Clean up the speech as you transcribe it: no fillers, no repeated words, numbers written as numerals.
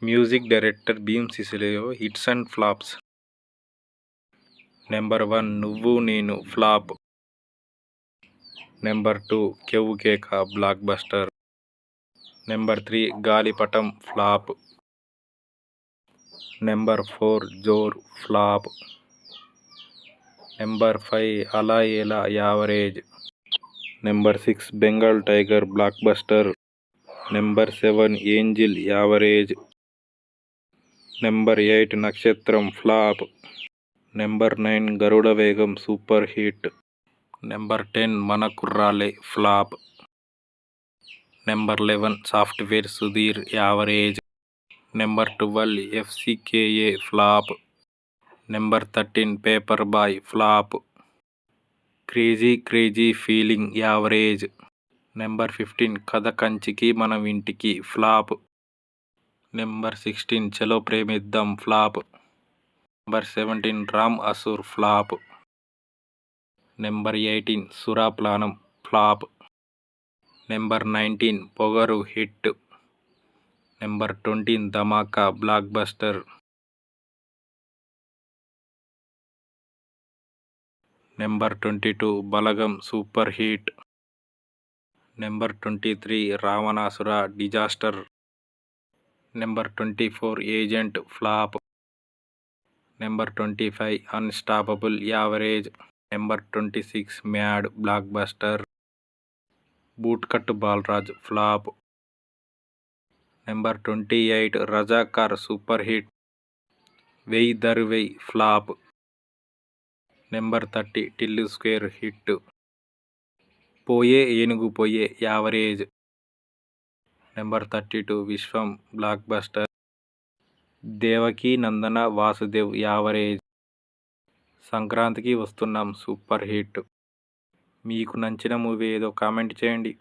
Music director Bheem Ceciroleo hits and flops. Number 1 Nuvvu నేను flop. Number 2 కెవ్వు కేక block buster. Number 3 Galipatam flop. Number 4 Jor flop. Number 5 Ala Ela average. Number 6 Bengal tiger blockbuster. Number 7 angel average. Number 8 Nakshatram flop. Number 9 గరుడ వేగం super hit. Number 10 Mana Kurrale flop. Number 11 software Sudheer average. Number 12 FCUK flop. Number 13 paper boy flop. Crazy crazy feeling average. Number 15 Katha Kanchiki Manam Intiki flop. Number 16 Chalo Premiddam flop. Number 17 Ram Asur flop. Number 18 Surapanam flop. Number 19 Pogaru hit. Number 20 Dhamaka blockbuster. Number 22 Balagam super hit. Number 23 Ravanasura disaster. Number 24 agent flop. Number 25 unstoppable average. Number 26 mad blockbuster. Bootcut Balaraj flop. Number 28 Razakar super hit. Vey Dharuvey flop. Number 30 Tillu square hit. Poye Enugu Poye average. Number 32 Vishwam blockbuster. Devaki Nandana Vasudev average. సంక్రాంతికి వస్తున్నాం super hit. మీకు నచ్చిన movie ఏదో comment చేయండి.